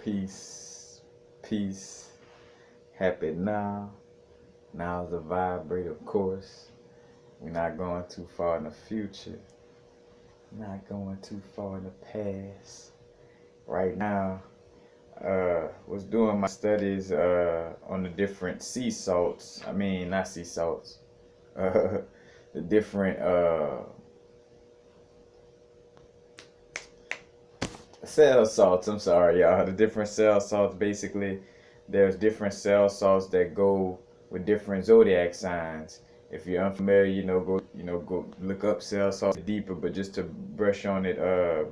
Peace, peace, happy now. Now's the vibrate, of course. We're not going too far in the future. Not going too far in the past. Right now, was doing my studies on the different sea salts. I mean, not sea salts. Uh, the different cell salts. I'm sorry, y'all. The different cell salts. Basically, there's different cell salts that go with different zodiac signs. If you're unfamiliar, go look up cell salts deeper. But just to brush on it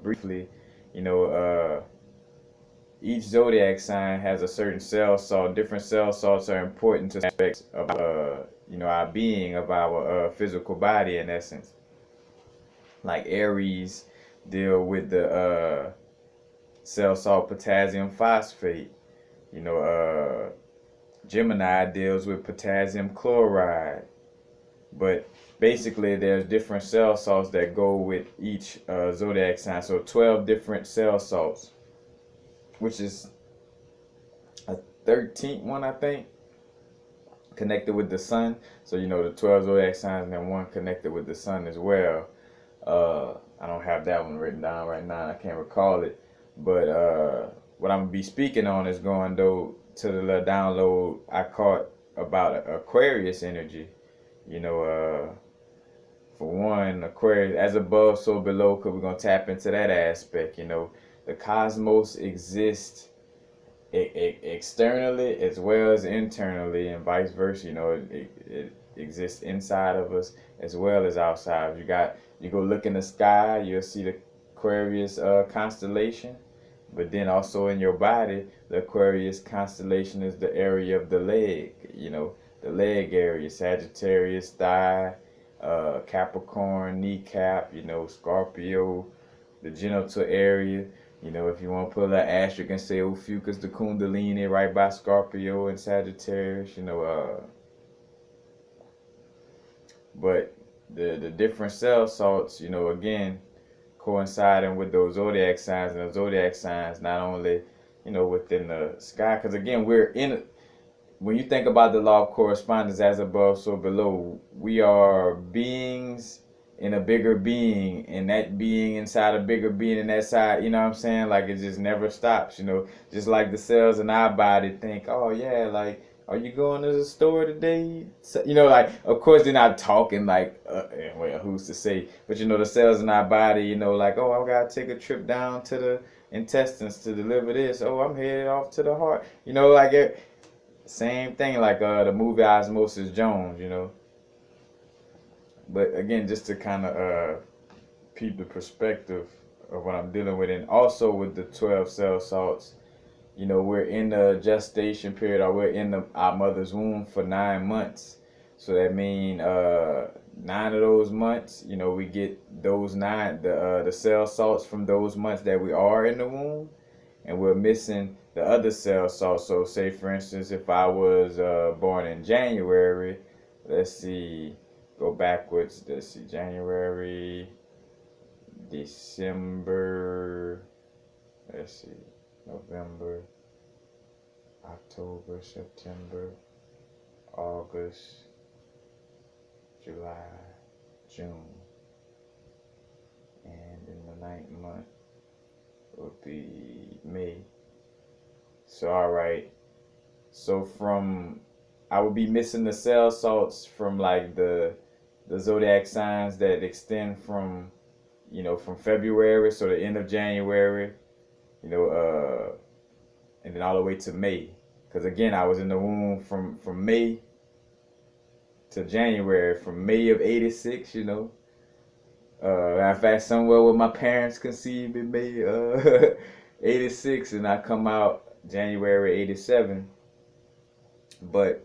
briefly, you know, each zodiac sign has a certain cell salt. Different cell salts are important to aspects of our being, of our physical body, in essence. Like Aries deal with the cell salt potassium phosphate. Gemini deals with potassium chloride. But basically, there's different cell salts that go with each zodiac sign. So 12 different cell salts, which is a 13th one, I think, connected with the sun. So the 12 zodiac signs and then one connected with the sun as well. I don't have that one written down right now. I can't recall it. But what I'm gonna be speaking on is going though to the little download I caught about Aquarius energy. For one, Aquarius, as above, so below, because we're going to tap into that aspect. The cosmos exists externally as well as internally, and vice versa. It exists inside of us as well as outside. You go look in the sky, you'll see the Aquarius constellation, but then also in your body, the Aquarius constellation is the area of the leg. The leg area, Sagittarius, thigh, Capricorn, kneecap, Scorpio, the genital area. If you want to put an asterisk and say Ophiuchus, the Kundalini, right by Scorpio and Sagittarius, but the different cell salts, again, coinciding with those zodiac signs, and the zodiac signs not only, within the sky, because again, when you think about the law of correspondence, as above, so below, we are beings in a bigger being, and that being inside a bigger being, and that side, you know what I'm saying? Like, it just never stops, just like the cells in our body think, oh yeah, like, are you going to the store today? So, like, of course they're not talking like, well, who's to say? But the cells in our body, like, oh, I gotta take a trip down to the intestines to deliver this. Oh, I'm headed off to the heart. Like it. Same thing like the movie Osmosis Jones, But again, just to kind of peep the perspective of what I'm dealing with, and also with the 12 cell salts, we're in the gestation period, or we're in our mother's womb for 9 months. So that means 9 of those months, we get those 9, the cell salts from those months that we are in the womb, and we're missing the other cell salts. So say for instance, if I was born in January, let's see, go backwards, let's see, January, December, let's see, November, October, September, August, July, June, and in the 9th month would be May. So alright, so I would be missing the cell salts from like the zodiac signs that extend from from February, so the end of January, and then all the way to May, because again I was in the womb from May to January, from May of '86. In fact, somewhere where my parents conceived in May '86, and I come out January '87. But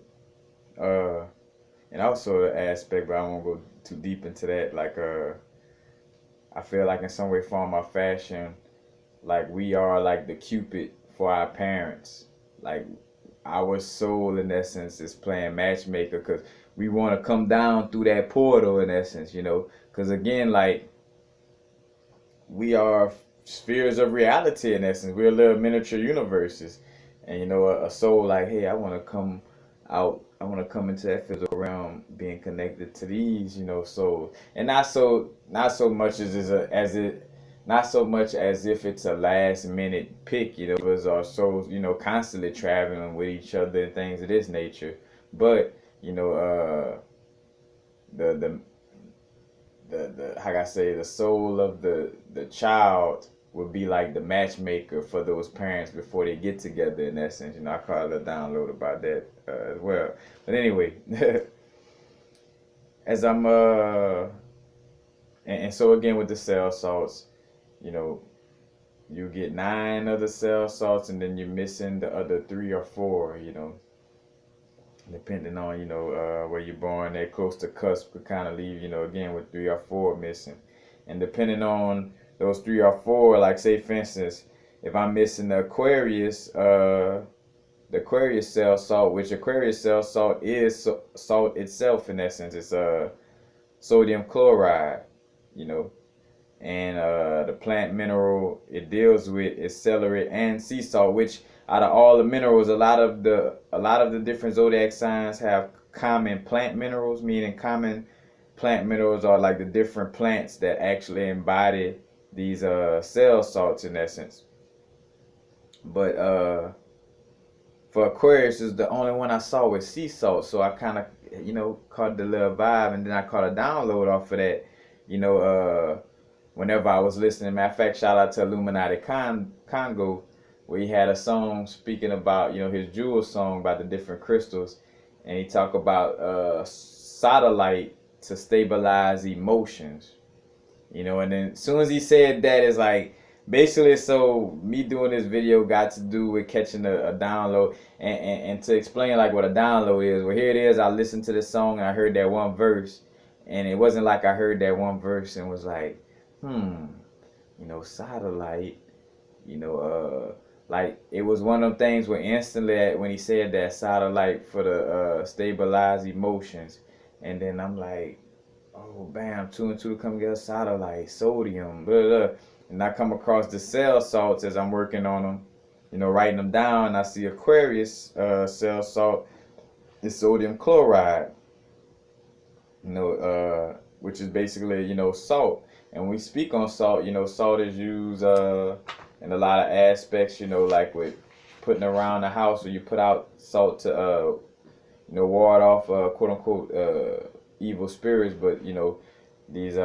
and also the aspect, but I won't go too deep into that. Like I feel like in some way, form, or fashion, like we are like the Cupid for our parents. Like our soul, in essence, is playing matchmaker, because we want to come down through that portal, in essence. Because again, like we are spheres of reality in essence. We're little miniature universes, and a soul like, hey, I want to come out. I want to come into that physical realm, being connected to these, souls, and not so much not so much as if it's a last minute pick. Because our souls, constantly traveling with each other and things of this nature. But the the the how can I say, the soul of the child would be like the matchmaker for those parents before they get together. In essence, I call it a download about that as well. But anyway, as I'm and so again with the cell salts, you know, you get 9 other cell salts, and then you're missing the other 3 or 4. Depending on where you're born, that close to cusp could kind of leave again with 3 or 4 missing, and depending on those 3 or 4, like say for instance, if I'm missing the Aquarius cell salt, which Aquarius cell salt is salt itself in essence, it's sodium chloride, you know, and the plant mineral it deals with is celery and sea salt, which out of all the minerals, a lot of the different zodiac signs have common plant minerals, meaning common plant minerals are like the different plants that actually embody these cell salts in essence. But for Aquarius is the only one I saw with sea salt, so I kind of caught the little vibe, and then I caught a download off of that. Whenever I was listening, matter of fact, shout out to Illuminati Congo, where he had a song speaking about his jewel song about the different crystals, and he talked about Sodalite to stabilize emotions. And then as soon as he said that, it's like basically, so me doing this video got to do with catching a download, and to explain like what a download is. Well, here it is. I listened to this song and I heard that one verse, and it wasn't like I heard that one verse and was like, Satellite, like it was one of them things where instantly when he said that satellite for the stabilize emotions, and then I'm like, oh bam, 2 and 2 come together, satellite, sodium, blah, blah. And I come across the cell salts as I'm working on them, writing them down. I see Aquarius cell salt is sodium chloride, which is basically salt. And when we speak on salt, salt is used in a lot of aspects, like with putting around the house, or you put out salt to ward off quote unquote evil spirits. But these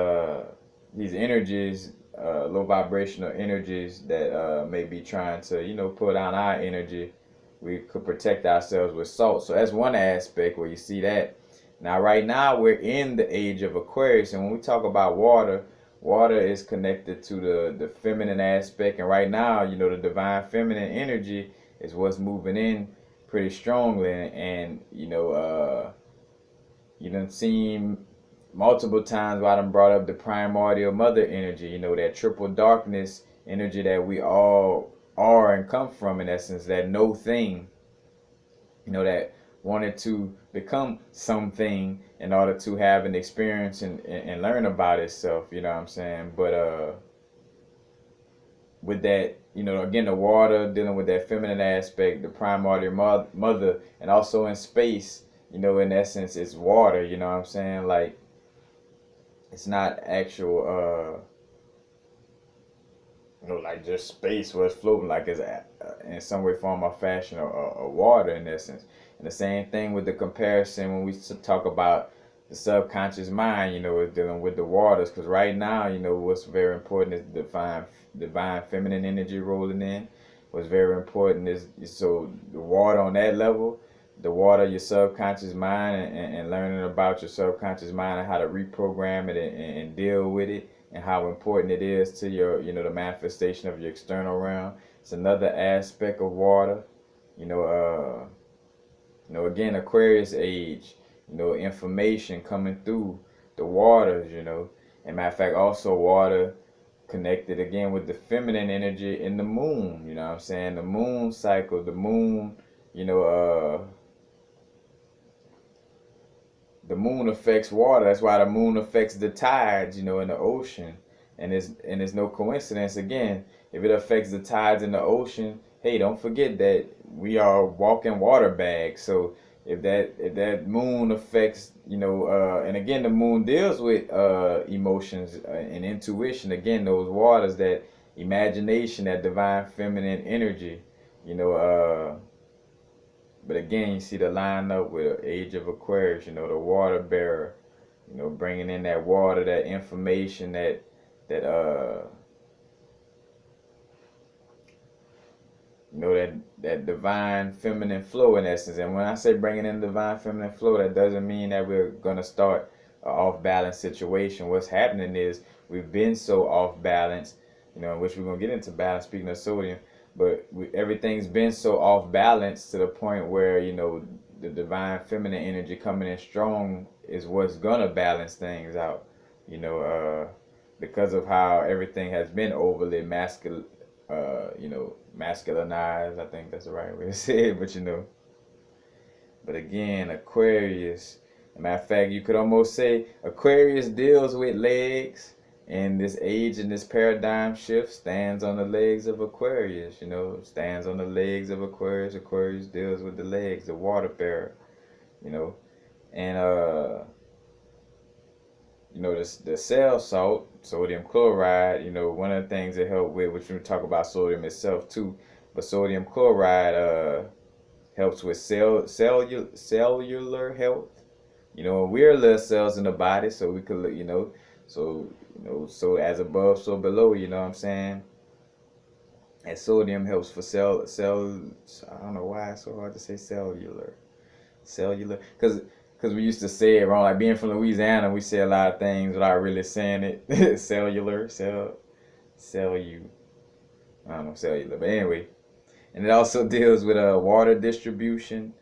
energies, low vibrational energies that may be trying to put down our energy, we could protect ourselves with salt. So that's one aspect where you see that. Now right now we're in the age of Aquarius, and when we talk about water is connected to the feminine aspect, and right now the divine feminine energy is what's moving in pretty strongly. And you done seen multiple times why I done brought up the primordial mother energy, that triple darkness energy that we all are and come from, in essence, that no thing, that wanted to become something in order to have an experience and learn about itself, you know what I'm saying? But with that, again, the water dealing with that feminine aspect, the primordial mother, and also in space, in essence, it's water, you know what I'm saying? Like, it's not actual, like just space where it's floating, like it's in some way, form, or fashion, or water in essence. And the same thing with the comparison when we talk about the subconscious mind, is dealing with the waters. Because right now, what's very important is divine feminine energy rolling in. What's very important is so the water on that level, the water, your subconscious mind, and learning about your subconscious mind and how to reprogram it and deal with it, and how important it is to your, the manifestation of your external realm. It's another aspect of water. Again, Aquarius age, information coming through the waters, And matter of fact, also water connected again with the feminine energy in the moon, you know what I'm saying? The moon cycle, the moon, the moon affects water. That's why the moon affects the tides, in the ocean. and it's no coincidence. Again, if it affects the tides in the ocean, hey, don't forget that we are walking water bags. So if that moon affects, and again, the moon deals with emotions and intuition. Again, those waters, that imagination, that divine feminine energy, you know. But again, you see the line up with the age of Aquarius, the water bearer, bringing in that water, that information, that that divine feminine flow in essence. And when I say bringing in divine feminine flow, that doesn't mean that we're gonna start an off balance situation. What's happening is we've been so off balance, in which we're gonna get into balance. Speaking of sodium, but everything's been so off balance to the point where the divine feminine energy coming in strong is what's gonna balance things out. Because of how everything has been overly masculine, masculinized. I think that's the right way to say it, but again, Aquarius. As a matter of fact, you could almost say Aquarius deals with legs, and this age and this paradigm shift stands on the legs of Aquarius. Stands on the legs of Aquarius. Aquarius deals with the legs, the water bearer. And the cell salt, sodium chloride, one of the things that help with, which we talk about sodium itself too, but sodium chloride helps with cellular health. We're little cells in the body, so we could, so as above, so below, you know what I'm saying? And sodium helps for cell, I don't know why it's so hard to say cellular, because we used to say it wrong. Like being from Louisiana, we say a lot of things without really saying it. Cellular, I don't know, cellular. But anyway, and it also deals with water distribution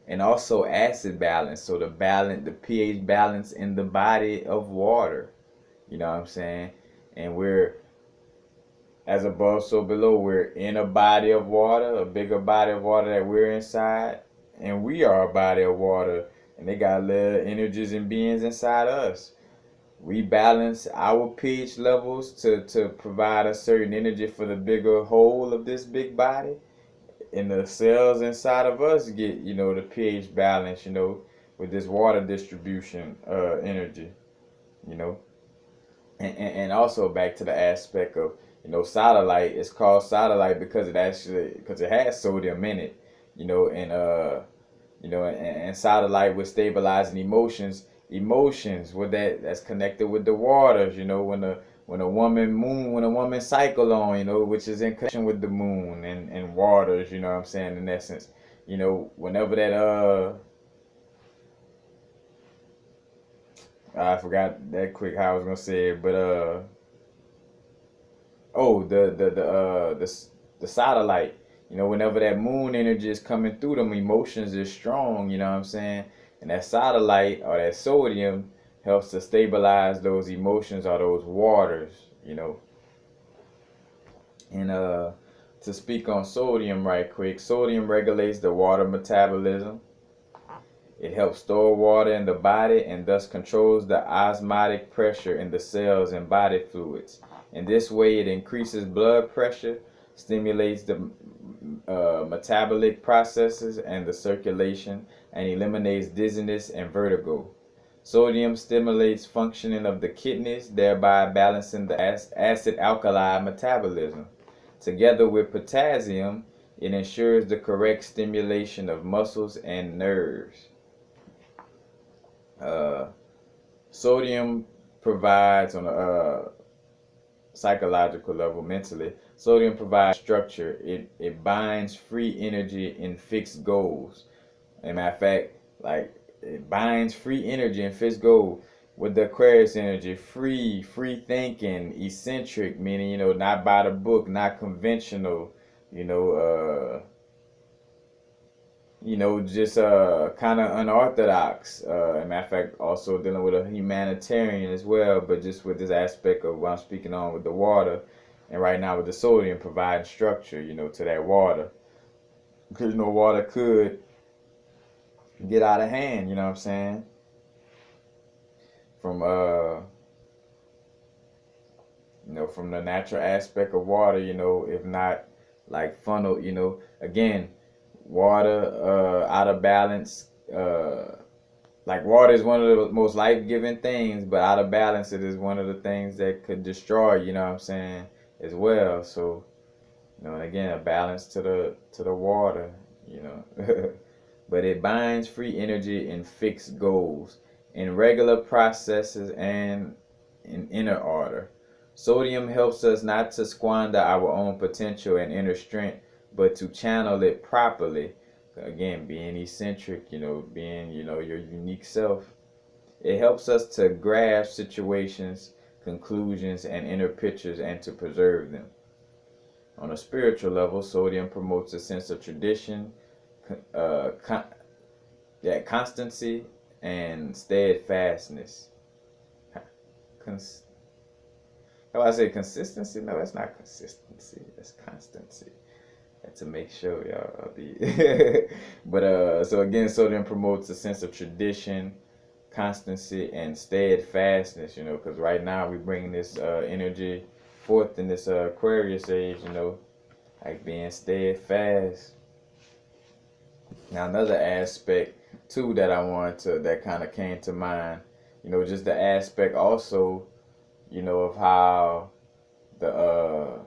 and also acid balance. So the pH balance in the body of water. You know what I'm saying? And we're as above, so below. We're in a body of water, a bigger body of water that we're inside, and we are a body of water, and they got little energies and beings inside us. We balance our pH levels to provide a certain energy for the bigger whole of this big body. And the cells inside of us get, the pH balance, with this water distribution energy, you know. And also back to the aspect of, Sodalite. It's called Sodalite because it has sodium in it, and Sodalite with stabilizing emotions with that's connected with the waters. When a woman cycle on, which is in connection with the moon and waters. You know what I'm saying? In essence, whenever that I forgot that quick how I was gonna say it, but oh, the satellite. Whenever that moon energy is coming through, them emotions is strong. You know what I'm saying? And that satellite or that sodium helps to stabilize those emotions or those waters. And to speak on sodium right quick, sodium regulates the water metabolism. It helps store water in the body and thus controls the osmotic pressure in the cells and body fluids. In this way, it increases blood pressure, stimulates the metabolic processes and the circulation, and eliminates dizziness and vertigo. Sodium stimulates functioning of the kidneys, thereby balancing the acid-alkali metabolism. Together with potassium, it ensures the correct stimulation of muscles and nerves. Sodium provides on a psychological level, mentally. Sodium provides structure. It binds free energy in fixed goals. As a matter of fact, like it binds free energy in fixed goal with the Aquarius energy. Free thinking, eccentric, meaning not by the book, not conventional. Just kind of unorthodox. As a matter of fact, also dealing with a humanitarian as well, but just with this aspect of what I'm speaking on with the water, and right now with the sodium providing structure, to that water, because water could get out of hand. You know what I'm saying? From from the natural aspect of water, if not like funnel, again, water out of balance. Like water is one of the most life-giving things, but out of balance, it is one of the things that could destroy. You know what I'm saying, as well. So, and again, a balance to the water. You know, but it binds free energy in fixed goals, in regular processes, and in inner order. Sodium helps us not to squander our own potential and inner strength, but to channel it properly. Again, being eccentric, being, your unique self. It helps us to grasp situations, conclusions, and inner pictures and to preserve them. On a spiritual level, sodium promotes a sense of tradition, uh, con- constancy, and steadfastness. Cons- How I say consistency? No, it's not consistency. It's constancy. To make sure y'all be. But so again, sodium promotes a sense of tradition, constancy, and steadfastness. Because right now we bring this energy forth in this Aquarius age. Like being steadfast. Now another aspect too that I wanted to that kind of came to mind. Just the aspect also. Of how the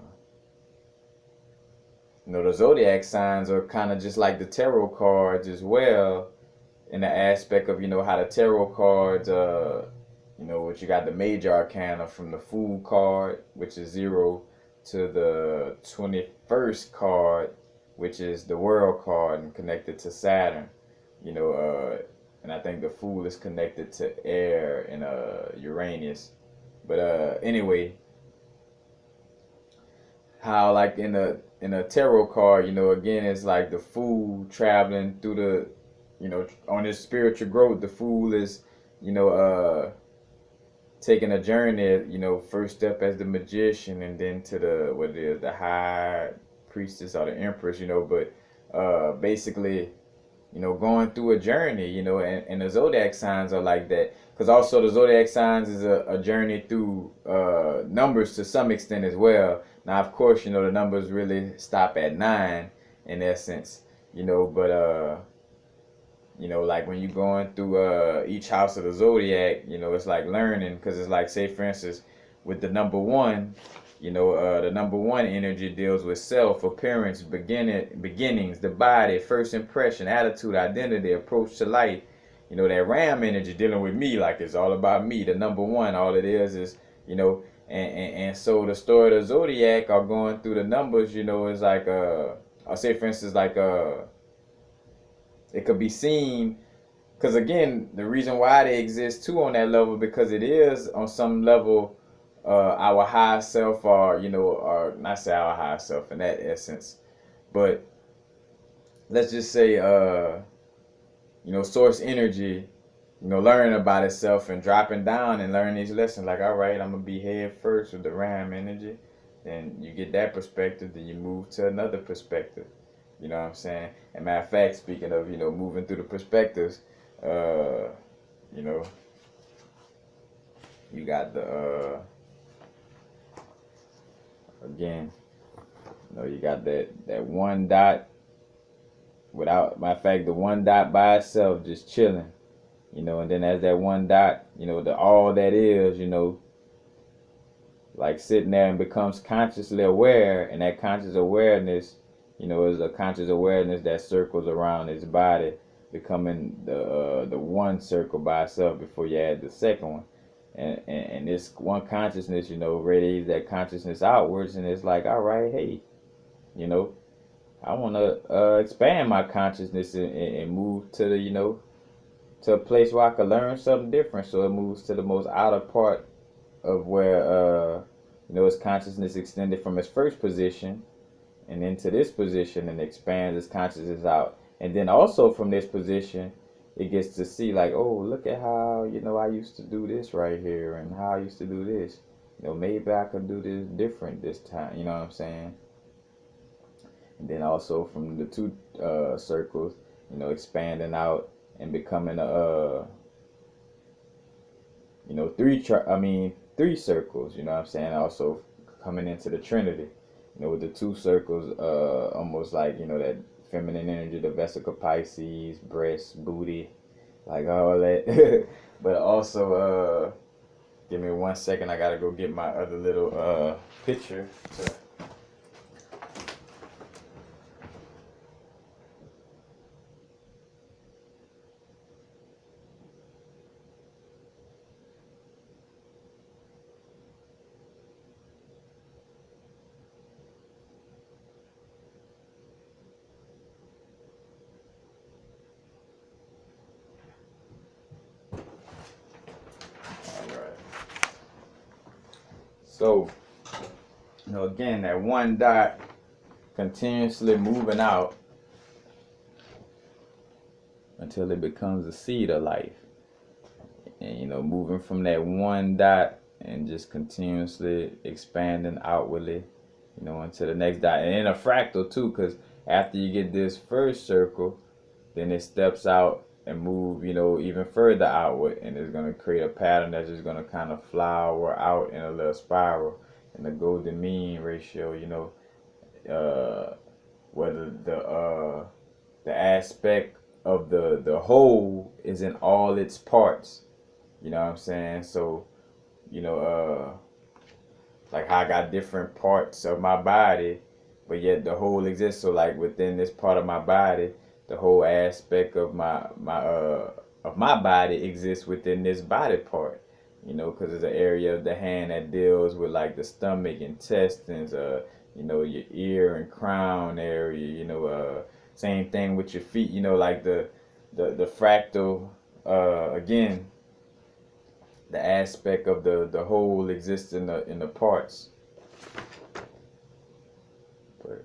the zodiac signs are kind of just like the tarot cards as well, in the aspect of how the tarot cards what you got the major arcana from the Fool card, which is 0, to the 21st card, which is the World card and connected to Saturn. And I think the Fool is connected to air and Uranus. But anyway, how like in a tarot card, again, it's like the Fool traveling through on his spiritual growth. The Fool is, you know, taking a journey. First step as the magician, and then to the high priestess or the empress. But basically, going through a journey. And the zodiac signs are like that. Because also the zodiac signs is a journey through numbers to some extent as well. Now, of course, the numbers really stop at 9 in essence, but like when you're going through each house of the zodiac, it's like learning, because it's like, say, for instance, with the number 1, the number 1 energy deals with self, appearance, beginnings, the body, first impression, attitude, identity, approach to life. That Ram energy dealing with me, like it's all about me. The number 1, all it is, and so the story of the zodiac are going through the numbers, is like I'll say, for instance, like it could be seen, because again, the reason why they exist too on that level, because it is on some level our higher self, or not say our higher self in that essence, but let's just say source energy, learning about itself and dropping down and learning these lessons. Like, all right, I'm gonna be head first with the Ram energy. Then you get that perspective, then you move to another perspective. You know what I'm saying? And matter of fact, speaking of moving through the perspectives, you know, you got the again, you got that one dot without, matter of fact, the one dot by itself just chilling. And then as that one dot, the all that is, like sitting there and becomes consciously aware, and that conscious awareness, is a conscious awareness that circles around its body, becoming the one circle by itself before you add the second one. And this one consciousness, radiates that consciousness outwards, and it's like, all right, hey, I want to expand my consciousness and move to to a place where I can learn something different. So it moves to the most outer part of where its consciousness extended from its first position and into this position, and expands its consciousness out. And then also from this position, it gets to see like, oh, look at how I used to do this right here, and how I used to do this. Maybe I could do this different this time. You know what I'm saying? And then also from the 2 circles, expanding out and becoming a 3 circles. You know what I'm saying? Also coming into the Trinity. With the two circles, almost like that feminine energy, the vesica Pisces, breast, booty, like all that. But also, give me 1 second. I gotta go get my other little picture. All right. So, again, that one dot continuously moving out until it becomes a seed of life. And, moving from that one dot and just continuously expanding outwardly, into the next dot. And in a fractal, too, because after you get this first circle, then it steps out and move, even further outward, and it's going to create a pattern that's just going to kind of flower out in a little spiral. And the golden mean ratio, whether the aspect of the whole is in all its parts. You know what I'm saying? So, like how I got different parts of my body, but yet the whole exists. So like within this part of my body, the whole aspect of my body exists within this body part. Because it's an area of the hand that deals with like the stomach, intestines, your ear and crown area. Same thing with your feet. Like the fractal. Again, the aspect of the whole exists in the parts. But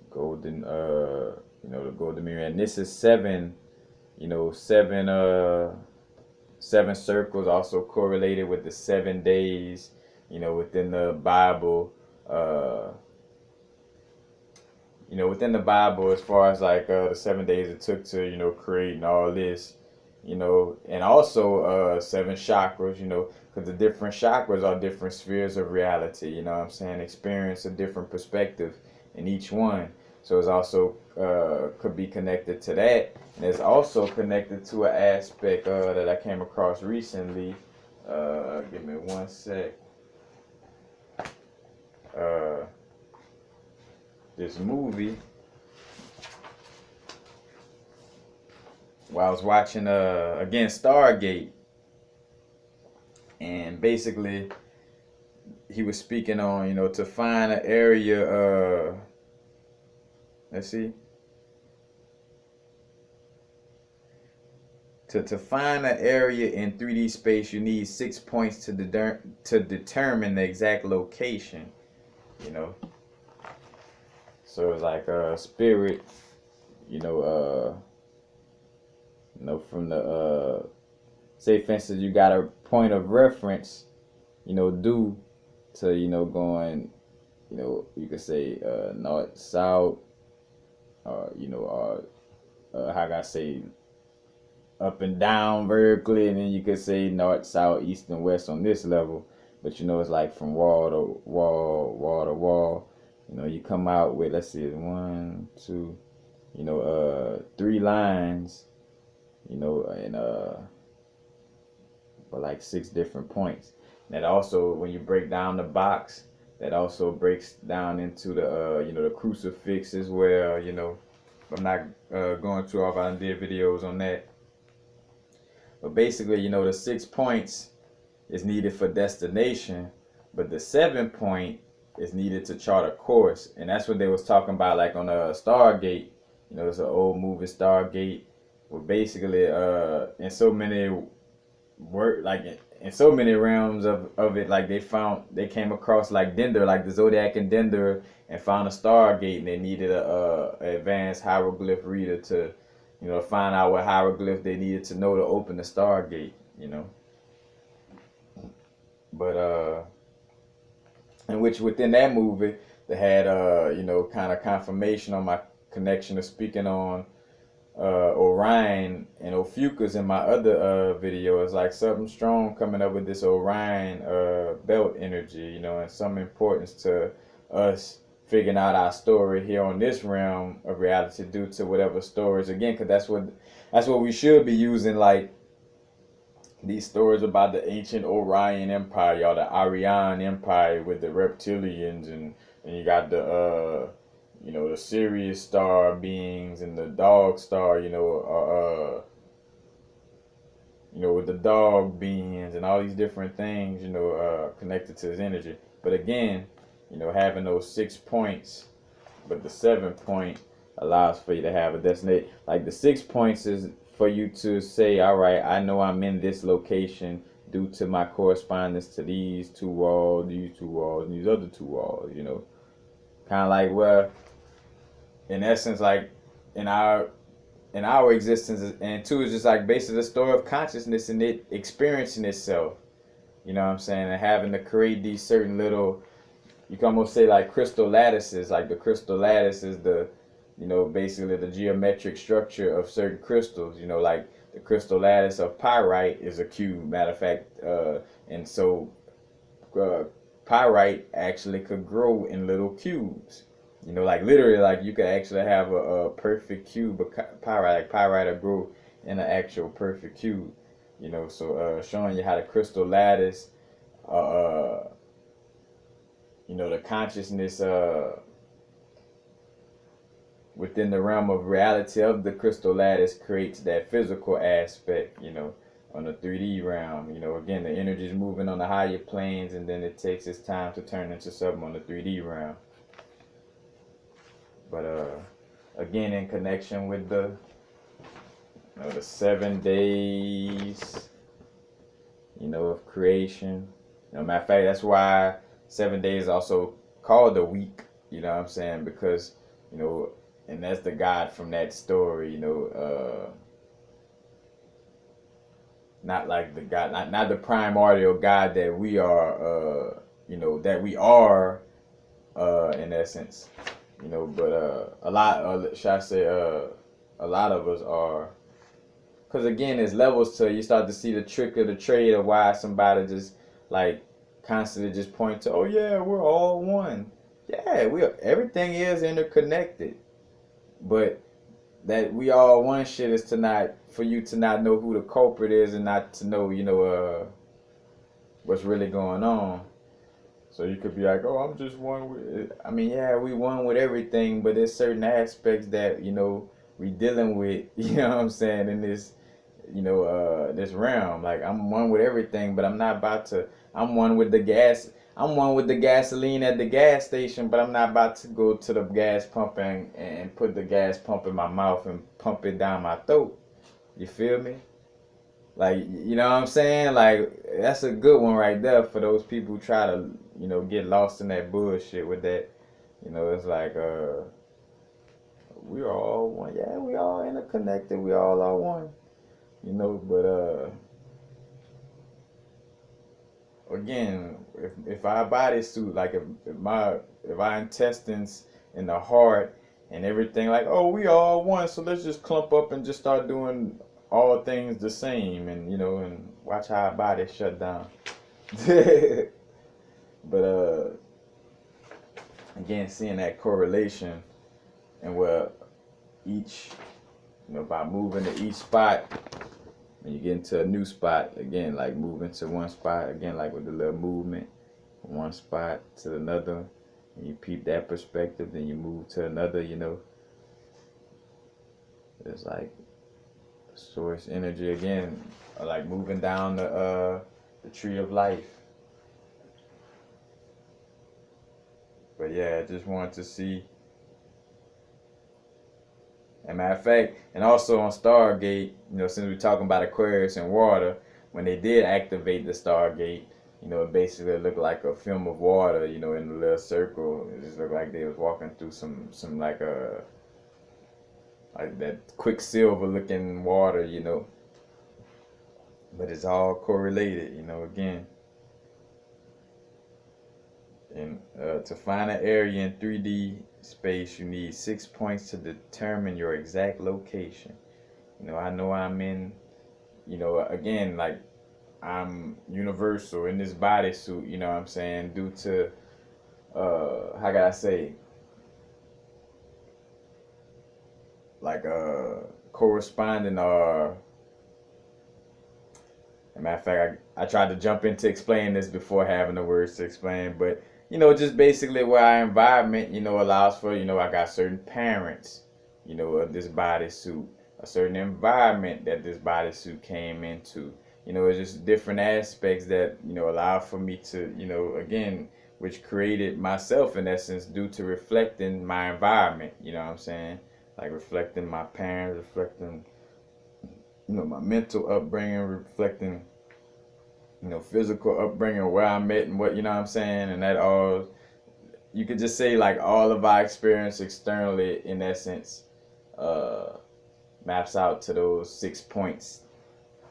golden the golden mirror, and this is seven seven circles, also correlated with the 7 days within the Bible. Within the Bible, as far as like the 7 days it took to create and all this, and also 7 chakras, because the different chakras are different spheres of reality. You know what I'm saying? Experience a different perspective in each one. So it's also could be connected to that, and it's also connected to an aspect that I came across recently. Give me 1 sec. This movie, while I was watching again Stargate, and basically he was speaking on to find an area. Let's see. To find an area in 3D space, you need 6 points to determine the exact location. So it's like spirit, from the say for instance you got a point of reference, due to going, you could say north, south, how can I say, up and down vertically, and then you could say north, south, east, and west on this level. But it's like from wall to wall, wall to wall. You come out with, let's see, 1, 2, 3 lines, and for like 6 different points. That also, when you break down the box, that also breaks down into the the crucifixes, where I'm not going too off. I did videos on that. But basically, the 6 points is needed for destination, but the 7 point is needed to chart a course. And that's what they was talking about, like on a Stargate. It's an old movie, Stargate, where basically in so many in so many realms of it, like they came across like Dender, like the Zodiac and Dender, and found a Stargate, and they needed a advanced hieroglyph reader to find out what hieroglyph they needed to know to open the Stargate. But in which within that movie they had kind of confirmation on my connection to speaking on Orion and Ophiuchus in my other video. It's like something strong coming up with this Orion belt energy, you know, and some importance to us figuring out our story here on this realm of reality due to whatever stories, again, because that's what we should be using, like these stories about the ancient Orion Empire, y'all, the Aryan Empire with the reptilians, and you got the you know, the Sirius star beings and the dog star, you know, with the dog beings and all these different things, you know, connected to his energy. But again, you know, having those 6 points, but the 7th point allows for you to have a destination. Like the 6 points is for you to say, all right, I know I'm in this location due to my correspondence to these 2 walls, these 2 walls, and these other 2 walls, you know. Kind of like, well, in essence, like in our existence, and 2 is just like basically the story of consciousness and it experiencing itself. You know what I'm saying? And having to create these certain little, you can almost say like crystal lattices. Like the crystal lattice is the, you know, basically the geometric structure of certain crystals. You know, like the crystal lattice of pyrite is a cube, matter of fact. And so pyrite actually could grow in little cubes. You know, like literally, like you could actually have a perfect cube of pyrite. Like pyrite will grow in an actual perfect cube. You know, so showing you how the crystal lattice, you know, the consciousness within the realm of reality of the crystal lattice creates that physical aspect, you know, on the 3D realm. You know, again, the energy is moving on the higher planes, and then it takes its time to turn into something on the 3D realm. But again, in connection with the, you know, the 7 days, you know, of creation. You know, matter of fact, that's why 7 days is also called a week. You know what I'm saying? Because, you know, and that's the God from that story. You know, not like the God, not the primordial God that we are. You know, that we are. In essence. You know, but a lot, should I say, a lot of us are. Because again, there's levels to it. You start to see the trick of the trade of why somebody just like constantly just point to, oh yeah, we're all one. Yeah, everything is interconnected. But that we all one shit is to not, for you to not know who the culprit is and not to know, you know, what's really going on. So you could be like, oh, I'm just one with, I mean, yeah, we one with everything, but there's certain aspects that, you know, we dealing with, you know what I'm saying, in this, you know, this realm. Like, I'm one with everything, but I'm not about to, I'm one with the gas, I'm one with the gasoline at the gas station, but I'm not about to go to the gas pump and put the gas pump in my mouth and pump it down my throat. You feel me? Like, you know what I'm saying? Like, that's a good one right there for those people who try to, you know, get lost in that bullshit with that. You know, it's like, we are all one. Yeah, we all interconnected. We all are one. You know, but, again, if our bodysuit, like if our intestines and the heart and everything, like, oh, we all one, so let's just clump up and just start doing all things the same, and you know, and watch how our body shut down. But again, seeing that correlation and where each, you know, by moving to each spot, when you get into a new spot, again, like moving to one spot, again, like with the little movement from one spot to another, and you peep that perspective, then you move to another, you know. It's like source energy again, like moving down the tree of life. But yeah, I just wanted to see. And matter of fact, and also on Stargate, you know, since we're talking about Aquarius and water, when they did activate the Stargate, you know, it basically looked like a film of water, you know, in a little circle. It just looked like they was walking through some like a, like that quicksilver looking water, you know. But it's all correlated, you know, again. And to find an area in 3D space, you need 6 points to determine your exact location. I know I'm in, again, like I'm universal in this bodysuit, you know what I'm saying, due to, how can I say, like, corresponding, as a matter of fact, I tried to jump in to explain this before having the words to explain, but just basically where our environment, allows for, I got certain parents, of this bodysuit, a certain environment that this bodysuit came into. It's just different aspects that, allow for me to, again, which created myself in essence due to reflecting my environment, you know what I'm saying? Like reflecting my parents, reflecting, my mental upbringing, reflecting, physical upbringing, where I'm at and what, you know what I'm saying? And that all, you could just say like all of our experience externally, in essence, uh, maps out to those 6 points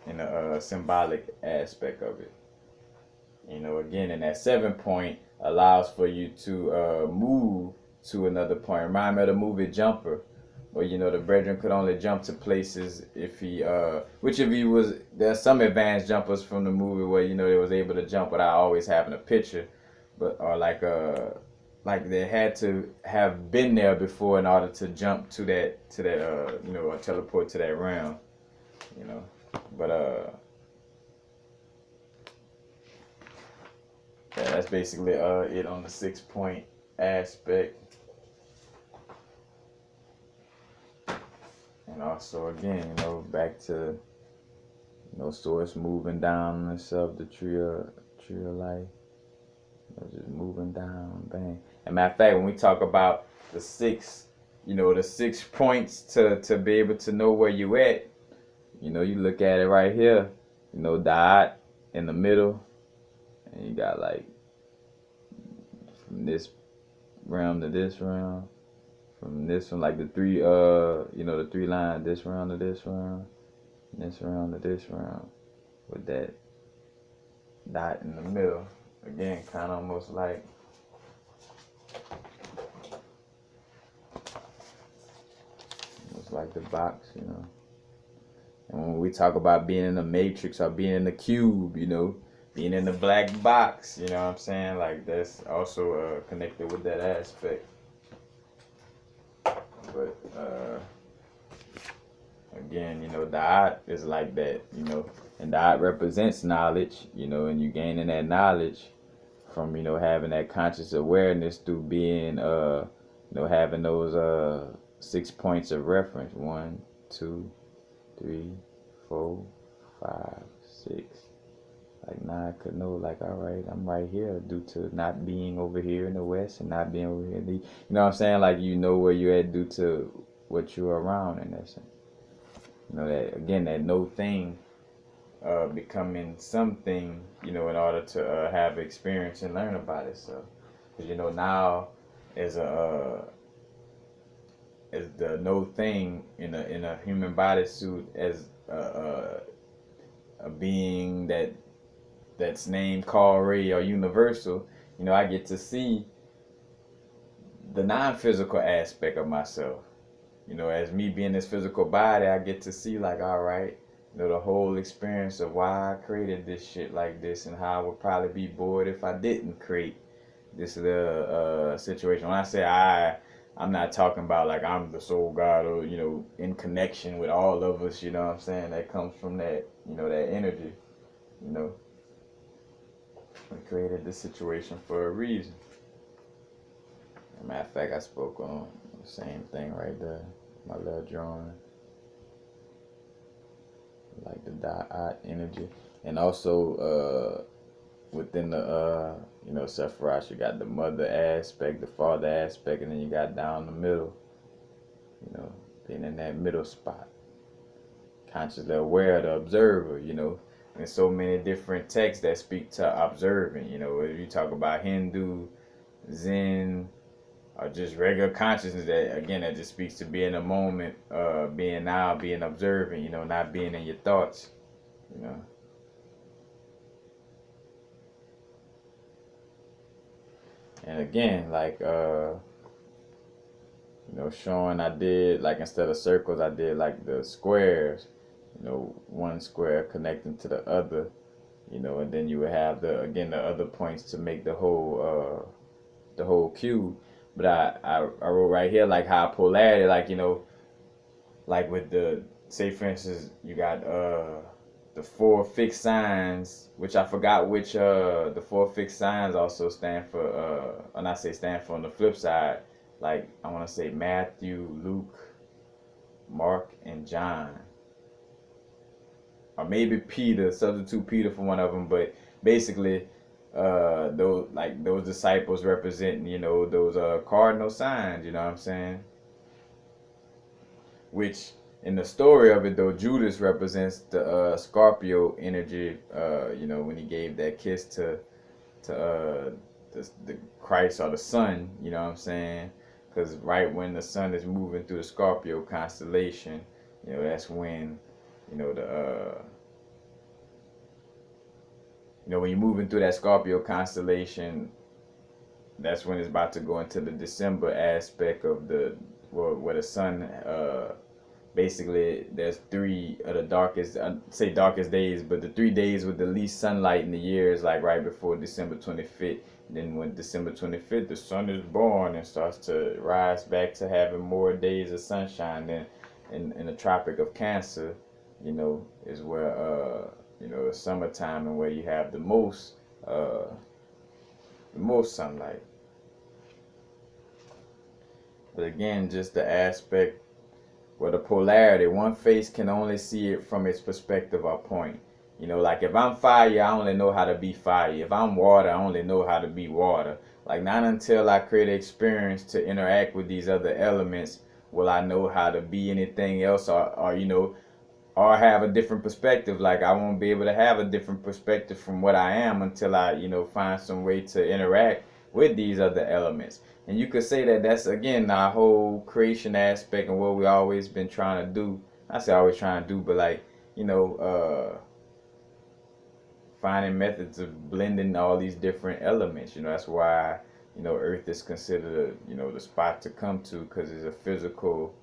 in the symbolic aspect of it. Again, in that 7 point allows for you to move to another point. Remind me of the movie Jumper, where the brethren could only jump to places if he which if he was, there's some advanced jumpers from the movie where they was able to jump without always having a picture, but or like they had to have been there before in order to jump to that or teleport to that realm, you know but yeah, that's basically it on the 6 point aspect. And also again, back to source moving down itself, the tree of life, just moving down, bang. And matter of fact, when we talk about the six, the 6 points to be able to know where you at, you look at it right here, dot in the middle, and you got like from this realm to this realm, from this one, like the three the three lines, this round to this round, this round to this round, with that dot in the middle. Again, kind of almost like the box, And when we talk about being in the matrix or being in the cube, being in the black box, you know what I'm saying? Like that's also connected with that aspect. But again, the art is like that, and the art represents knowledge, and you gaining that knowledge from, having that conscious awareness through being, having those 6 points of reference. 1, 2, 3, 4, 5, 6. Like now I could know, like, all right, I'm right here due to not being over here in the west and not being over here in the, what I'm saying? Like, where you're at due to what you're around in that sense. That again, that no thing becoming something, in order to have experience and learn about itself. Because now as as the no thing in a human bodysuit, as a being that's named called Ray or universal, I get to see the non-physical aspect of myself. As me being this physical body, I get to see like, all right, the whole experience of why I created this shit like this and how I would probably be bored if I didn't create this little situation. When I say I'm not talking about like I'm the soul God or, in connection with all of us, you know what I'm saying? That comes from that, that energy, We created this situation for a reason. As a matter of fact, I spoke on the same thing right there. My little drawing. Like the dot energy. And also within the Sephiroth, you got the mother aspect, the father aspect, and then you got down the middle, being in that middle spot. Consciously aware, the observer, and so many different texts that speak to observing, if you talk about Hindu, Zen, or just regular consciousness, that just speaks to being a moment, being now, being observing, not being in your thoughts, And again, like showing I did, like, instead of circles, I did like the squares, one square connecting to the other, and then you would have the other points to make the whole cube. But I wrote right here like how polarity, like, like with the, say for instance, you got the four fixed signs, which I forgot which the four fixed signs also stand for, or not say stand for, on the flip side, like I want to say Matthew, Luke, Mark, and John, or maybe Peter, substitute Peter for one of them. But basically, those disciples representing, those cardinal signs, you know what I'm saying? Which in the story of it though, Judas represents the Scorpio energy, when he gave that kiss to the Christ or the sun, you know what I'm saying? Because right when the sun is moving through the Scorpio constellation, that's when, the when you're moving through that Scorpio constellation, that's when it's about to go into the December aspect of where the sun, basically there's three of the darkest, say darkest days, but the 3 days with the least sunlight in the year is like right before December 25th. Then when December 25th, the sun is born and starts to rise back to having more days of sunshine. Then in the Tropic of Cancer, is where it's summertime and where you have the most sunlight. But again, just the aspect, well, the polarity, one face can only see it from its perspective or point. Like if I'm fire, I only know how to be fire. If I'm water, I only know how to be water. Like not until I create an experience to interact with these other elements will I know how to be anything else, or have a different perspective. Like I won't be able to have a different perspective from what I am until I, find some way to interact with these other elements. And you could say that that's again our whole creation aspect and what we always been trying to do. I say always trying to do, but like, finding methods of blending all these different elements. That's why, Earth is considered, the spot to come to, because it's a physical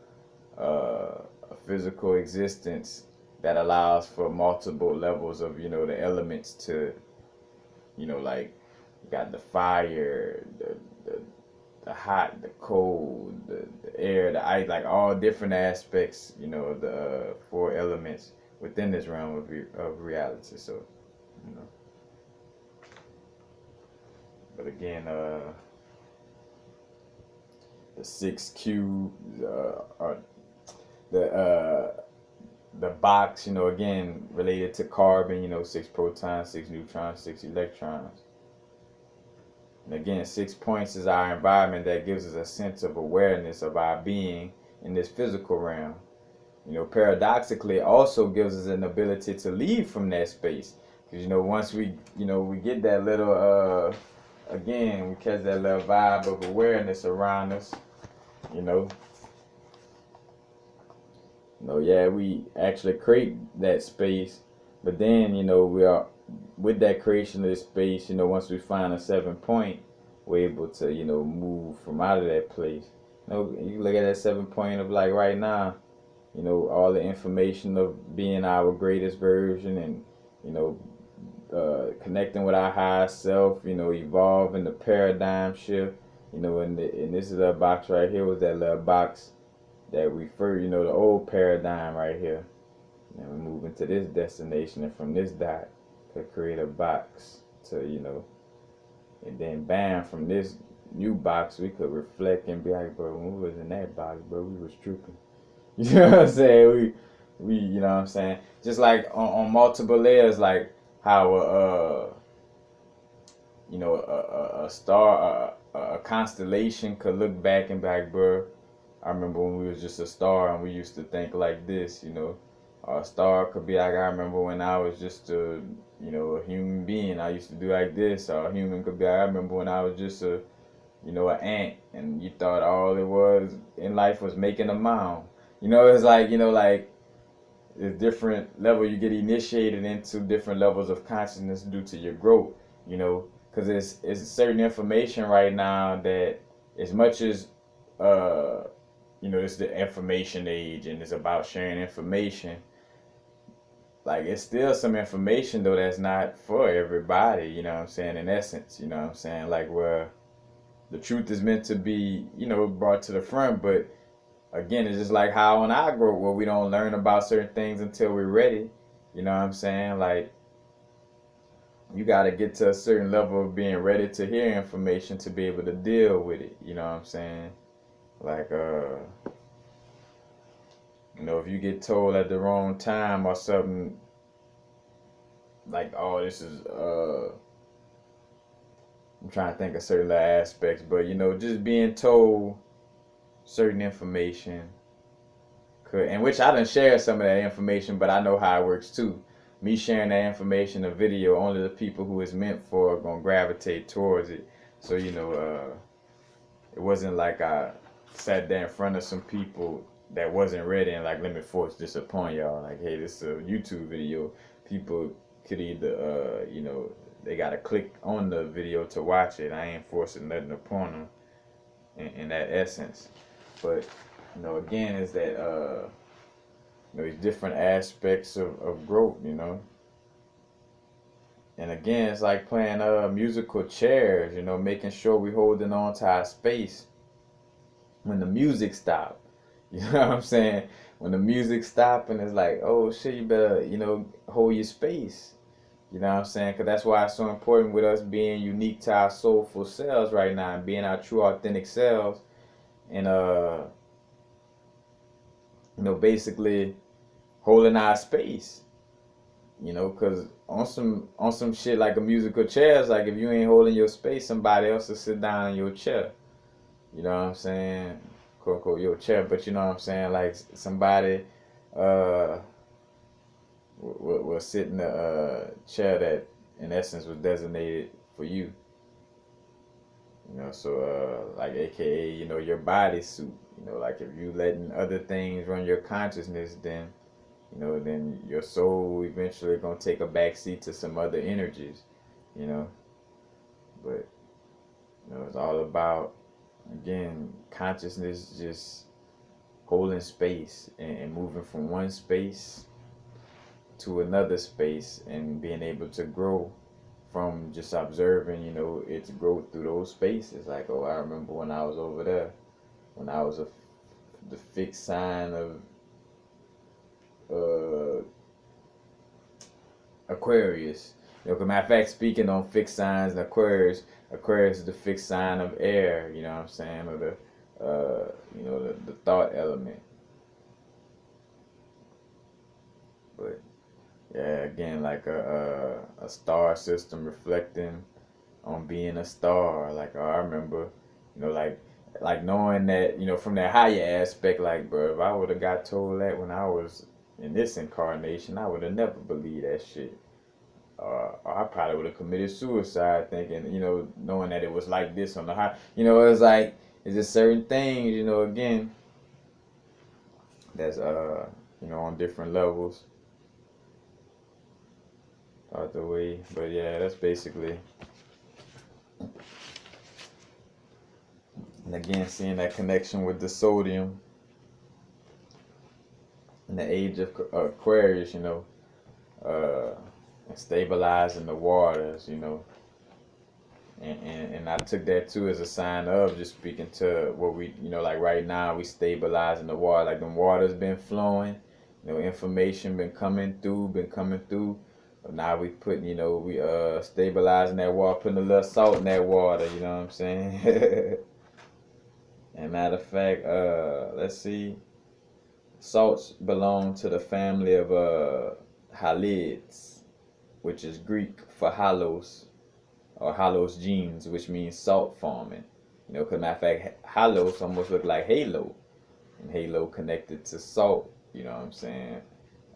existence that allows for multiple levels of, the elements to, like you got the fire, the hot, the cold, the air, the ice, like all different aspects, the four elements within this realm of reality. So, but again, the six cubes, are the box, again related to carbon, 6 protons, 6 neutrons, 6 electrons. And again, 6 points is our environment that gives us a sense of awareness of our being in this physical realm. Paradoxically, it also gives us an ability to leave from that space. Because, once we get that little, again, we catch that little vibe of awareness around us, yeah, we actually create that space. But then, we are, with that creation of this space, once we find a 7 point, we're able to, move from out of that place. You look at that 7 point of like right now, all the information of being our greatest version and, connecting with our higher self, evolving the paradigm shift, and this is a box right here was that little box that refer, the old paradigm right here. And we move into this destination, and from this dot could create a box to, and then bam, from this new box we could reflect and be like, bro, when we was in that box, bro, we was tripping. You know what I'm saying? We you know what I'm saying? Just like on multiple layers, like how a star, a constellation could look back and be like, bro, I remember when we was just a star and we used to think like this, Or a star could be like, I remember when I was just a human being, I used to do like this. Or a human could be like, I remember when I was just an ant, and you thought all it was in life was making a mound. It's like, like there's different level you get initiated into different levels of consciousness due to your growth, because it's certain information right now that as much as it's the information age and it's about sharing information. Like, it's still some information though that's not for everybody, you know what I'm saying, in essence, you know what I'm saying, like, where the truth is meant to be, brought to the front. But again, it's just like how on our group, where we don't learn about certain things until we're ready, you know what I'm saying, like, you got to get to a certain level of being ready to hear information to be able to deal with it, you know what I'm saying, like, if you get told at the wrong time or something, like, oh, this is I'm trying to think of certain aspects, but just being told certain information could, and which I done share some of that information, but I know how it works too. Me sharing that information, a video, only the people who it's meant for are gonna gravitate towards it. So it wasn't like I sat there in front of some people that wasn't ready and like, let me force this upon y'all. Like, hey, this is a YouTube video. People could either they gotta click on the video to watch it. I ain't forcing nothing upon them in that essence. But again, is that these different aspects of growth, and again, it's like playing musical chairs, making sure we holding on to our space when the music stop. You know what I'm saying? When the music stop and it's like, oh shit, you better, hold your space. You know what I'm saying? Because that's why it's so important with us being unique to our soulful selves right now and being our true authentic selves. And basically holding our space. Because on some shit like a musical chair, it's like if you ain't holding your space, somebody else will sit down in your chair. You know what I'm saying? Quote unquote your chair, but you know what I'm saying? Like somebody uh will sit in the chair that in essence was designated for you. So like AKA, your bodysuit. Like if you letting other things run your consciousness, then your soul eventually gonna take a backseat to some other energies, you know. But it's all about, again, consciousness just holding space and moving from one space to another space and being able to grow from just observing, its growth through those spaces. Like, oh, I remember when I was over there, when I was the fixed sign of Aquarius. Matter of fact, speaking on fixed signs and Aquarius is the fixed sign of air. You know what I'm saying, or the thought element. But yeah, again, like a star system reflecting on being a star. Like, oh, I remember, like knowing that, from that higher aspect. Like, bro, if I would have got told that when I was in this incarnation, I would have never believed that shit. I probably would have committed suicide thinking, knowing that it was like this on the high. It's like, it's just certain things, again, that's, on different levels out the way. But yeah, that's basically, and again, seeing that connection with the sodium in the age of Aquarius, and stabilizing the waters, and I took that too as a sign of just speaking to what we, like right now we stabilizing the water, like the water's been flowing, information been coming through. But now we putting, we stabilizing that water, putting a little salt in that water, you know what I'm saying? And matter of fact, let's see, salts belong to the family of halids, which is Greek for halos, or halos genes, which means salt forming. Because matter of fact, halos almost look like halo, and halo connected to salt. You know what I'm saying?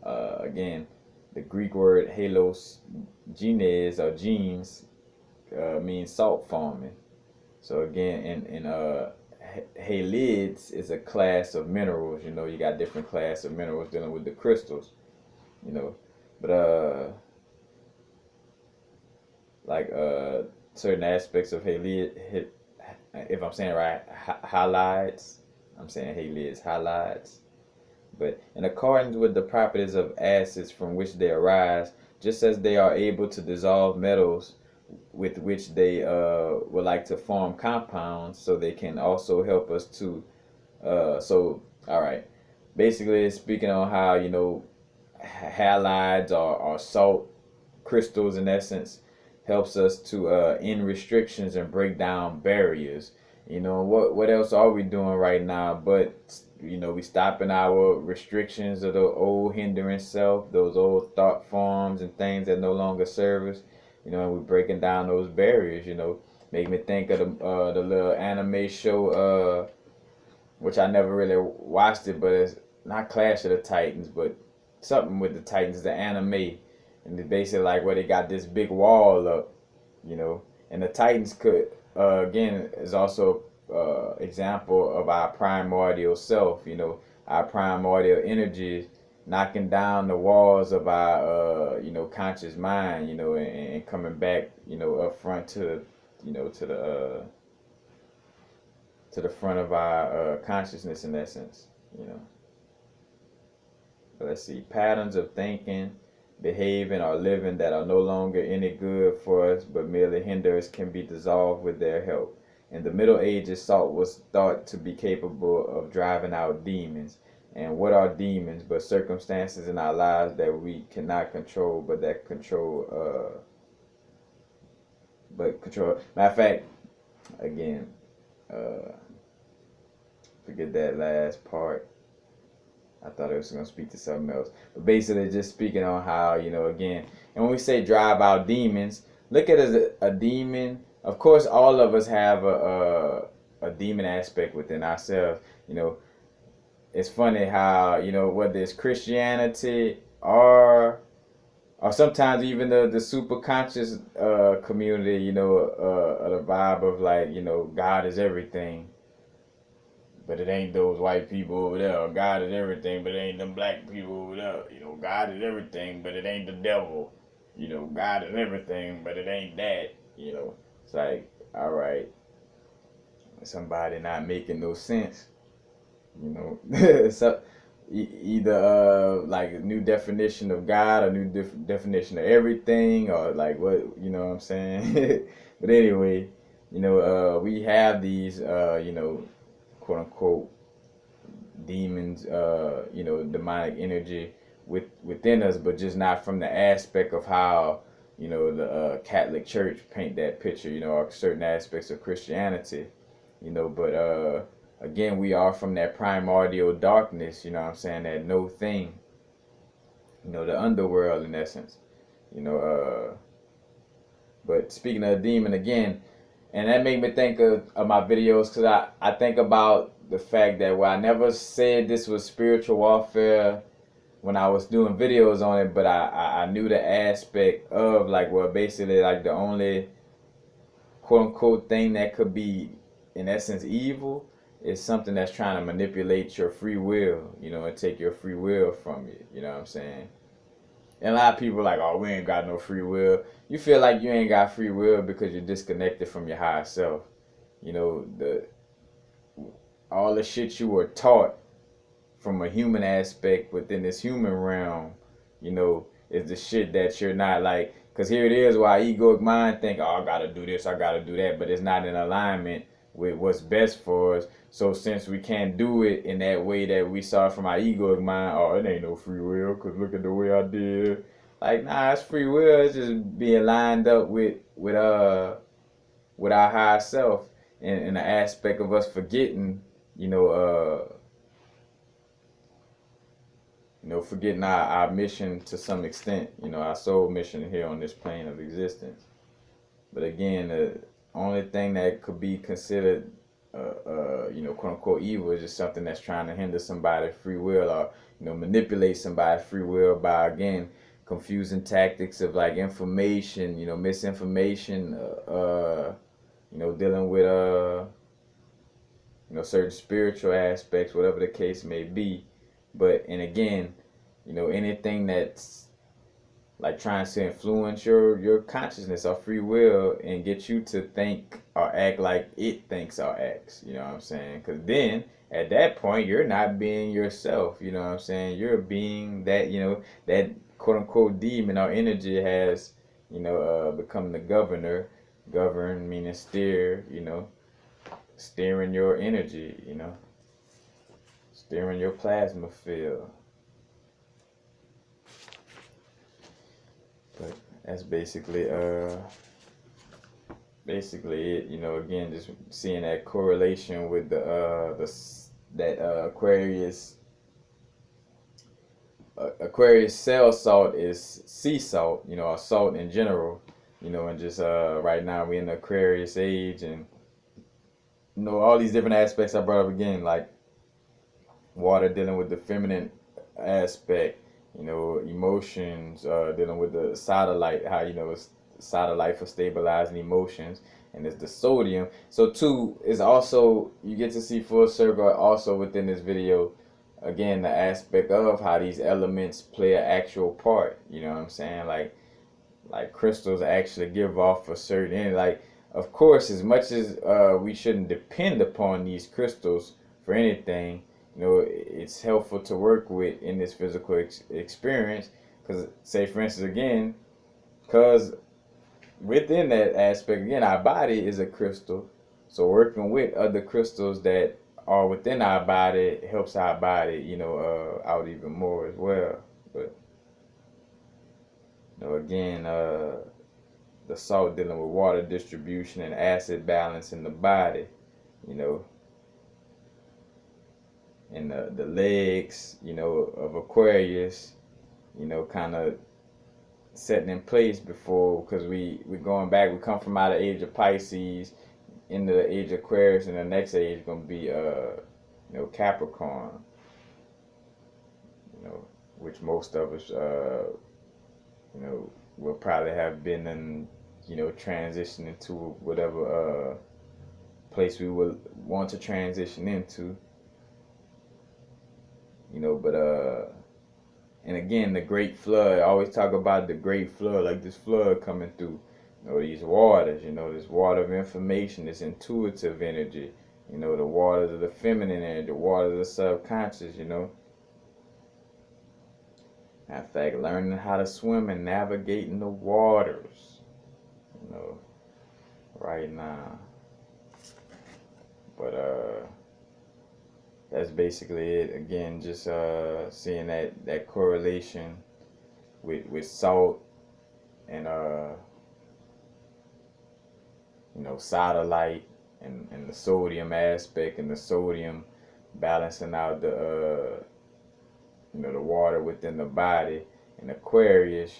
Again, the Greek word halos genes or genes means salt forming. So again, in halids is a class of minerals. You got different class of minerals dealing with the crystals. But like certain aspects of halid, if I'm saying it right, halides, I'm saying halides, halides. But in accordance with the properties of acids from which they arise, just as they are able to dissolve metals with which they would like to form compounds, so they can also help us to all right, basically it's speaking on how, you know, halides or salt crystals in essence helps us to end restrictions and break down barriers. You know, what else are we doing right now? But you know, we stopping our restrictions of the old hindering self, those old thought forms and things that no longer serve us. You know, and we're breaking down those barriers. You know, make me think of the little anime show, which I never really watched it, but it's not Clash of the Titans, but something with the Titans, the anime, and it's basically like where they got this big wall up, you know, and the Titans could again is also example of our primordial self, you know, our primordial energy knocking down the walls of our you know, conscious mind, you know, and coming back, you know, up front to, you know, to the front of our consciousness in essence, you know. But let's see, patterns of thinking, behaving, or living that are no longer any good for us but merely hinder us can be dissolved with their help. In the Middle Ages, salt was thought to be capable of driving out demons. And what are demons but circumstances in our lives that we cannot control, but that control. Matter of fact, again, forget that last part. I thought it was going to speak to something else. But basically, just speaking on how, you know, again, and when we say drive out demons, look at it as a demon. Of course, all of us have a demon aspect within ourselves. You know, it's funny how, you know, whether it's Christianity or sometimes even the super conscious community, you know, the vibe of like, you know, God is everything. But it ain't those white people over there. God is everything, but it ain't them black people over there. You know, God is everything, but it ain't the devil. You know, God is everything, but it ain't that. You know, it's like, all right, somebody not making no sense. You know, so either like a new definition of God, a new definition of everything, or like what, you know what I'm saying. But anyway, you know, we have these, you know, quote unquote demons, you know, demonic energy within us, but just not from the aspect of how, you know, the Catholic Church paint that picture, you know, or certain aspects of Christianity, you know. But again, we are from that primordial darkness, you know what I'm saying, that no thing, you know, the underworld in essence, you know. But speaking of demon again, and that made me think of my videos, because I think about the fact that, well, I never said this was spiritual warfare when I was doing videos on it, but I knew the aspect of like, well, basically like the only quote unquote thing that could be in essence evil is something that's trying to manipulate your free will, you know, and take your free will from you, you know what I'm saying? And a lot of people are like, oh, we ain't got no free will. You feel like you ain't got free will because you're disconnected from your higher self. You know, all the shit you were taught from a human aspect within this human realm, you know, is the shit that you're not like. Because here it is, why egoic mind think, oh, I gotta do this, I gotta do that, but it's not in alignment with what's best for us. So since we can't do it in that way that we saw from our egoic mind, oh, it ain't no free will, because look at the way I did. Like, nah, it's free will. It's just being lined up with our higher self, and the aspect of us forgetting, you know, forgetting our mission to some extent, you know, our soul mission here on this plane of existence. But again, the only thing that could be considered, you know, quote unquote evil is just something that's trying to hinder somebody's free will, or, you know, manipulate somebody's free will by, again, confusing tactics of like information, you know, misinformation, you know, dealing with, you know, certain spiritual aspects, whatever the case may be. But, and again, you know, anything that's like trying to influence your consciousness or free will and get you to think or act like it thinks or acts, you know what I'm saying? Because then at that point you're not being yourself. You know what I'm saying? You're being that, that quote unquote demon or energy has, become the governor. Govern meaning steer, steering your energy, steering your plasma field. But that's basically it. Again, just seeing that correlation with that Aquarius cell salt is sea salt, or salt in general, and just right now we in the Aquarius age, and all these different aspects I brought up again, like water dealing with the feminine aspect, emotions, dealing with the Sodalite, how it's Sodalite for stabilizing emotions, and it's the sodium. So two is also, you get to see full circle also within this video, again, the aspect of how these elements play an actual part. You know what I'm saying? Like crystals actually give off a certain energy. Like, of course, as much as we shouldn't depend upon these crystals for anything, it's helpful to work with in this physical experience. Because, say, for instance, again, because within that aspect, again, our body is a crystal. So working with other crystals that are within our body helps our body, out even more as well. But, again, the salt dealing with water distribution and acid balance in the body, you know, and the legs, of Aquarius, kind of setting in place before, because we going back, we come from out of age of Pisces into the age of Aquarius, and the next age is gonna be Capricorn, which most of us will probably have been in, transition into whatever place we would want to transition into, but and again, the great flood, I always talk about the great flood, like this flood coming through, these waters, this water of information, this intuitive energy, the waters of the feminine energy, the waters of the subconscious, Matter of fact, learning how to swim and navigating the waters, right now. But that's basically it. Again, just seeing that correlation with salt and Sodalite and the sodium aspect, and the sodium balancing out the the water within the body, and Aquarius,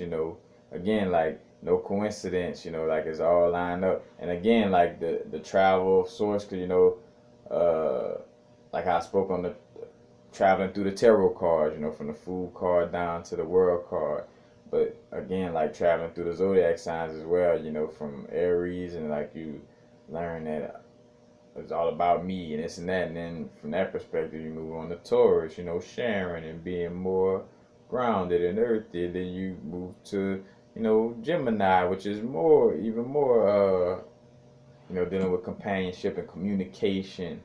again, like no coincidence, like it's all lined up. And again, like the travel of source, cause like I spoke on the traveling through the tarot cards, from the food card down to the world card. But again, like traveling through the zodiac signs as well, from Aries, and like you learn that it's all about me and this and that. And then from that perspective, you move on to Taurus, sharing and being more grounded and earthy. Then you move to, Gemini, which is even more, dealing with companionship and communication,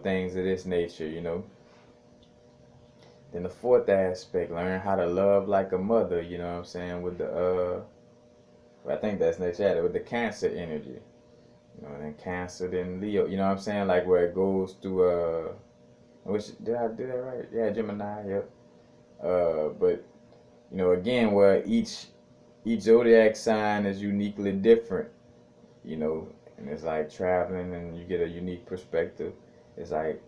things of this nature, Then the fourth aspect, learn how to love like a mother, you know what I'm saying, with I think that's next chapter, with the Cancer energy. And then Cancer, then Leo, you know what I'm saying, like where it goes through, which, did I do that right? Yeah, Gemini, yep. But, again, where each zodiac sign is uniquely different, and it's like traveling and you get a unique perspective. It's like,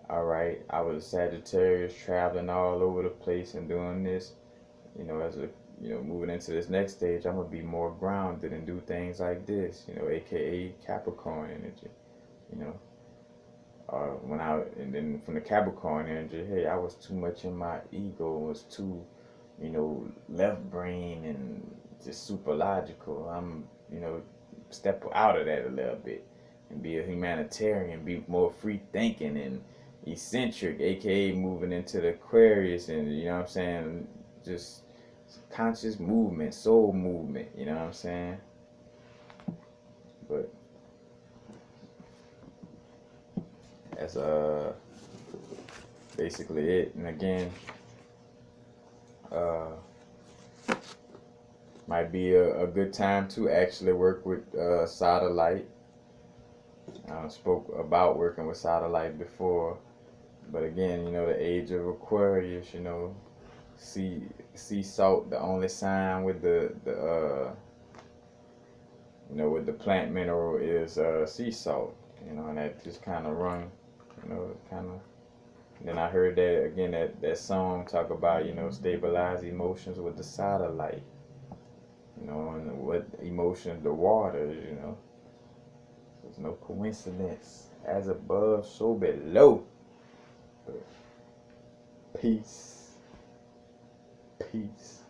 all right, I was a Sagittarius traveling all over the place and doing this, as a, moving into this next stage, I'm gonna be more grounded and do things like this, aka Capricorn energy, and then from the Capricorn energy, hey, I was too much in my ego, was too, left brain and just super logical. I'm, step out of that a little bit and be a humanitarian, be more free thinking and eccentric, aka moving into the Aquarius, and you know what I'm saying, just conscious movement, soul movement, you know what I'm saying. But as basically it. And again, uh, might be a good time to actually work with Sodalite. I spoke about working with Sodalite before, but again, the age of Aquarius, sea salt, the only sign with with the plant mineral is sea salt, and that just kind of run, kind of. Then I heard that again, that song talk about, stabilize emotions with the Sodalite, and what emotions the water, There's no coincidence. As above, so below. Peace. Peace.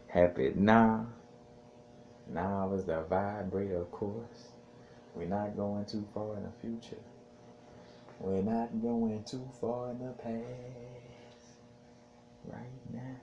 Happy now. Now is the vibrator, of course. We're not going too far in the future. We're not going too far in the past. Right now.